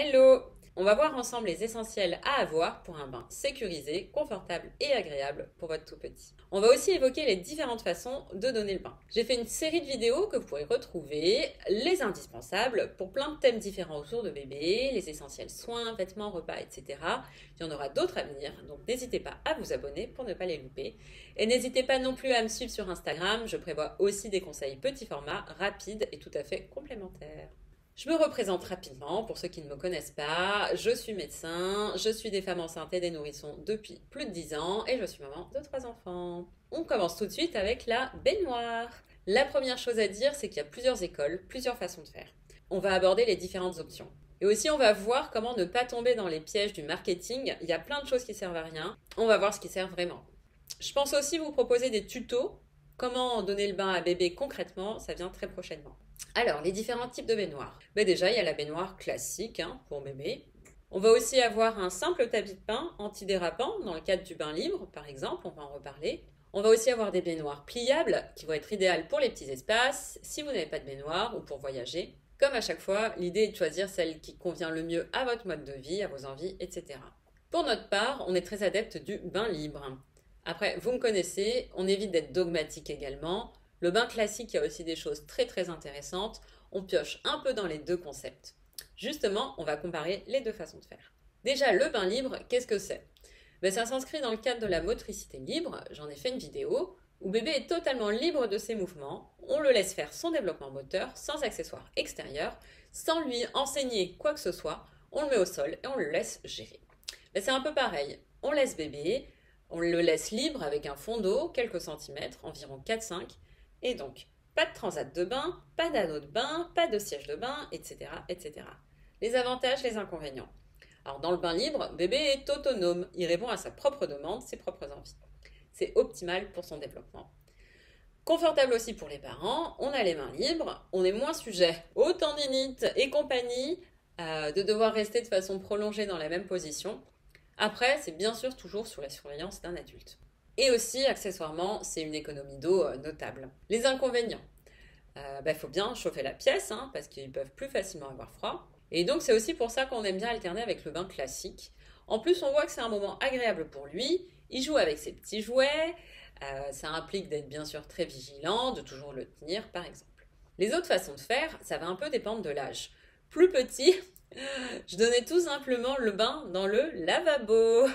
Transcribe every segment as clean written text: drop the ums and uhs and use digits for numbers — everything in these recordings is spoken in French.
Hello! On va voir ensemble les essentiels à avoir pour un bain sécurisé, confortable et agréable pour votre tout petit. On va aussi évoquer les différentes façons de donner le bain. J'ai fait une série de vidéos que vous pourrez retrouver, les indispensables pour plein de thèmes différents autour de bébé, les essentiels soins, vêtements, repas, etc. Il y en aura d'autres à venir, donc n'hésitez pas à vous abonner pour ne pas les louper. Et n'hésitez pas non plus à me suivre sur Instagram, je prévois aussi des conseils petits formats, rapides et tout à fait complémentaires. Je me représente rapidement pour ceux qui ne me connaissent pas. Je suis médecin, je suis des femmes enceintes et des nourrissons depuis plus de 10 ans et je suis maman de 3 enfants. On commence tout de suite avec la baignoire. La première chose à dire, c'est qu'il y a plusieurs écoles, plusieurs façons de faire. On va aborder les différentes options. Et aussi, on va voir comment ne pas tomber dans les pièges du marketing. Il y a plein de choses qui servent à rien. On va voir ce qui sert vraiment. Je pense aussi vous proposer des tutos. Comment donner le bain à bébé concrètement, ça vient très prochainement. Alors, les différents types de baignoires. Déjà, il y a la baignoire classique pour bébé. On va aussi avoir un simple tapis de bain antidérapant dans le cadre du bain libre, par exemple, on va en reparler. On va aussi avoir des baignoires pliables qui vont être idéales pour les petits espaces, si vous n'avez pas de baignoire ou pour voyager. Comme à chaque fois, l'idée est de choisir celle qui convient le mieux à votre mode de vie, à vos envies, etc. Pour notre part, on est très adepte du bain libre. Après, vous me connaissez, on évite d'être dogmatique également. Le bain classique, il y a aussi des choses très intéressantes. On pioche un peu dans les deux concepts. Justement, on va comparer les deux façons de faire. Déjà, le bain libre, qu'est-ce que c'est? Ça s'inscrit dans le cadre de la motricité libre. J'en ai fait une vidéo où bébé est totalement libre de ses mouvements. On le laisse faire son développement moteur sans accessoires extérieurs, sans lui enseigner quoi que ce soit. On le met au sol et on le laisse gérer. C'est un peu pareil. On laisse bébé, on le laisse libre avec un fond d'eau, quelques centimètres, environ 4-5. Et donc, pas de transat de bain, pas d'anneau de bain, pas de siège de bain, etc. Les avantages, les inconvénients. Alors, dans le bain libre, bébé est autonome. Il répond à sa propre demande, ses propres envies. C'est optimal pour son développement. Confortable aussi pour les parents. On a les mains libres. On est moins sujet aux tendinites et compagnie de devoir rester de façon prolongée dans la même position. Après, c'est bien sûr toujours sous la surveillance d'un adulte. Et aussi, accessoirement, c'est une économie d'eau notable. Les inconvénients. Il faut bien chauffer la pièce, parce qu'ils peuvent plus facilement avoir froid. Et donc, c'est aussi pour ça qu'on aime bien alterner avec le bain classique. En plus, on voit que c'est un moment agréable pour lui. Il joue avec ses petits jouets. Ça implique d'être bien sûr très vigilant, de toujours le tenir, par exemple. Les autres façons de faire, ça va un peu dépendre de l'âge. Plus petit, je donnais tout simplement le bain dans le lavabo.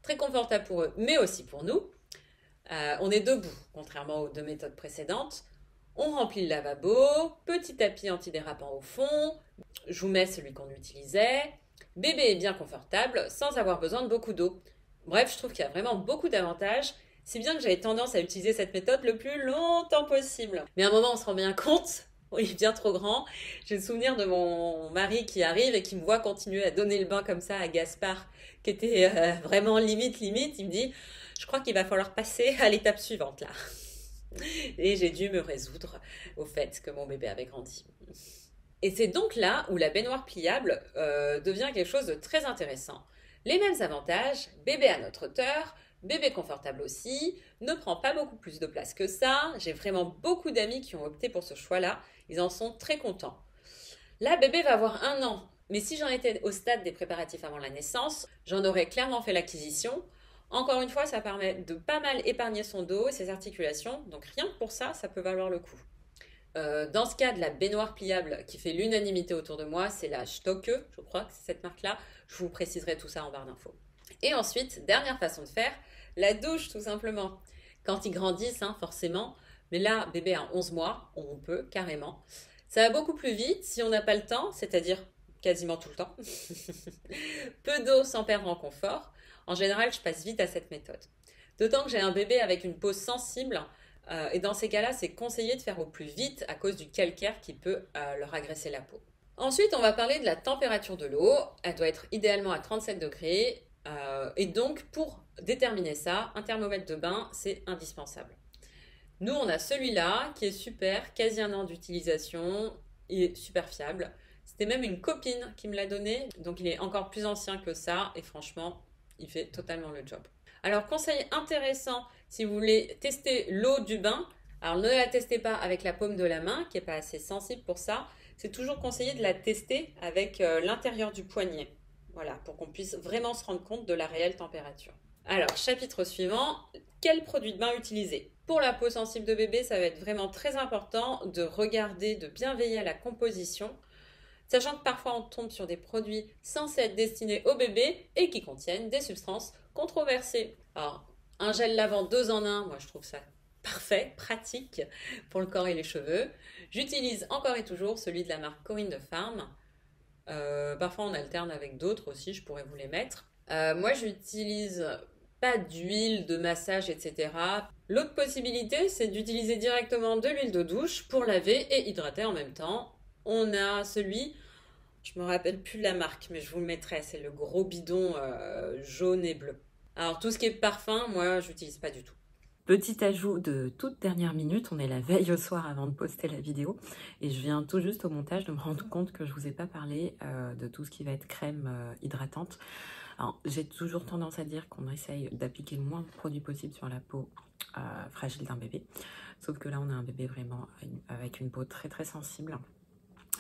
Très confortable pour eux, mais aussi pour nous. On est debout, contrairement aux deux méthodes précédentes. On remplit le lavabo, petit tapis antidérapant au fond. Je vous mets celui qu'on utilisait. Bébé est bien confortable, sans avoir besoin de beaucoup d'eau. Bref, je trouve qu'il y a vraiment beaucoup d'avantages, si bien que j'avais tendance à utiliser cette méthode le plus longtemps possible. Mais à un moment, on se rend bien compte, il est bien trop grand. J'ai le souvenir de mon mari qui arrive et qui me voit continuer à donner le bain comme ça à Gaspard, qui était vraiment limite. Il me dit, je crois qu'il va falloir passer à l'étape suivante là. Et j'ai dû me résoudre au fait que mon bébé avait grandi. Et c'est donc là où la baignoire pliable devient quelque chose de très intéressant. Les mêmes avantages, bébé à notre hauteur, bébé confortable aussi, ne prend pas beaucoup plus de place que ça. J'ai vraiment beaucoup d'amis qui ont opté pour ce choix-là. Ils en sont très contents. Là, bébé va avoir 1 an. Mais si j'en étais au stade des préparatifs avant la naissance, j'en aurais clairement fait l'acquisition. Encore une fois, ça permet de pas mal épargner son dos et ses articulations. Donc rien que pour ça, ça peut valoir le coup. Dans ce cas de la baignoire pliable qui fait l'unanimité autour de moi, c'est la Stocke, je crois que c'est cette marque-là. Je vous préciserai tout ça en barre d'infos. Et ensuite, dernière façon de faire, la douche tout simplement. Quand ils grandissent, forcément. Mais là, bébé a 11 mois, on peut carrément. Ça va beaucoup plus vite si on n'a pas le temps, c'est-à-dire quasiment tout le temps. Peu d'eau sans perdre en confort. En général, je passe vite à cette méthode. D'autant que j'ai un bébé avec une peau sensible. Et dans ces cas-là, c'est conseillé de faire au plus vite à cause du calcaire qui peut leur agresser la peau. Ensuite, on va parler de la température de l'eau. Elle doit être idéalement à 37 degrés. Et donc, pour déterminer ça, un thermomètre de bain, c'est indispensable. Nous, on a celui-là qui est super, quasi 1 an d'utilisation. Il est super fiable. C'était même une copine qui me l'a donné. Donc, il est encore plus ancien que ça. Et franchement, il fait totalement le job. Alors, conseil intéressant, si vous voulez tester l'eau du bain, alors ne la testez pas avec la paume de la main, qui n'est pas assez sensible pour ça, c'est toujours conseillé de la tester avec l'intérieur du poignet. Voilà, pour qu'on puisse vraiment se rendre compte de la réelle température. Alors, chapitre suivant, quel produit de bain utiliser? Pour la peau sensible de bébé, ça va être vraiment très important de regarder, de bien veiller à la composition, sachant que parfois on tombe sur des produits censés être destinés au bébé et qui contiennent des substances controversées. Alors, un gel lavant 2 en 1, moi je trouve ça parfait, pratique pour le corps et les cheveux. J'utilise encore et toujours celui de la marque Corinne de Farm. Parfois on alterne avec d'autres aussi, je pourrais vous les mettre. Moi j'utilise pas d'huile de massage, etc. L'autre possibilité, c'est d'utiliser directement de l'huile de douche pour laver et hydrater en même temps. On a celui, je me rappelle plus de la marque, mais je vous le mettrai, c'est le gros bidon jaune et bleu. Alors tout ce qui est parfum, moi j'utilise pas du tout. Petit ajout de toute dernière minute, on est la veille au soir avant de poster la vidéo et je viens tout juste au montage de me rendre compte que je vous ai pas parlé de tout ce qui va être crème hydratante. Alors j'ai toujours tendance à dire qu'on essaye d'appliquer le moins de produits possible sur la peau fragile d'un bébé, sauf que là on a un bébé vraiment avec une peau très très sensible,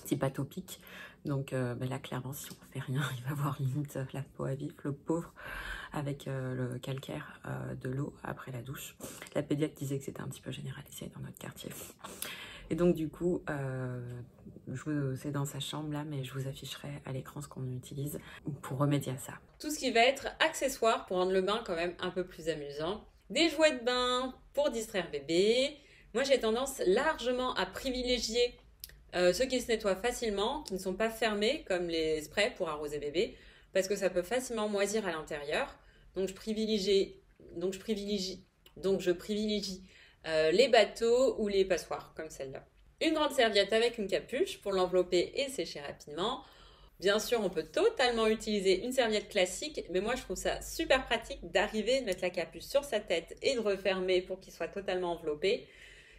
type atopique, donc là clairement si on fait rien il va avoir limite la peau à vif, le pauvre, avec le calcaire de l'eau après la douche. La pédiatre disait que c'était un petit peu généralisé dans notre quartier. Et donc du coup, c'est dans sa chambre là, mais je vous afficherai à l'écran ce qu'on utilise pour remédier à ça. Tout ce qui va être accessoire pour rendre le bain quand même un peu plus amusant. Des jouets de bain pour distraire bébé. Moi j'ai tendance largement à privilégier ceux qui se nettoient facilement, qui ne sont pas fermés comme les sprays pour arroser bébé, parce que ça peut facilement moisir à l'intérieur. Donc je privilégie les bateaux ou les passoires comme celle-là. Une grande serviette avec une capuche pour l'envelopper et sécher rapidement. Bien sûr, on peut totalement utiliser une serviette classique, mais moi je trouve ça super pratique d'arriver, de mettre la capuche sur sa tête et de refermer pour qu'il soit totalement enveloppé.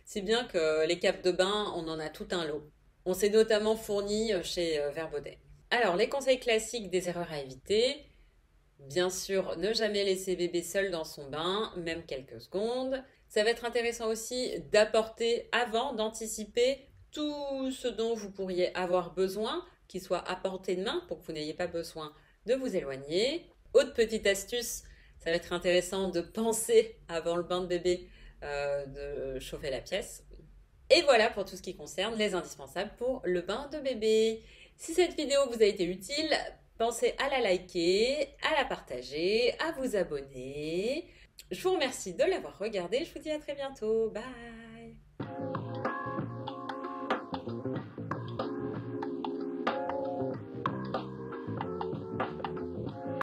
Si bien que les capes de bain, on en a tout un lot. On s'est notamment fourni chez Verbaudet. Alors, les conseils classiques des erreurs à éviter. Bien sûr, ne jamais laisser bébé seul dans son bain, même quelques secondes. Ça va être intéressant aussi d'apporter avant, d'anticiper tout ce dont vous pourriez avoir besoin, qui soit à portée de main pour que vous n'ayez pas besoin de vous éloigner. Autre petite astuce, ça va être intéressant de penser avant le bain de bébé de chauffer la pièce. Et voilà pour tout ce qui concerne les indispensables pour le bain de bébé. Si cette vidéo vous a été utile, pensez à la liker, à la partager, à vous abonner. Je vous remercie de l'avoir regardé. Je vous dis à très bientôt. Bye!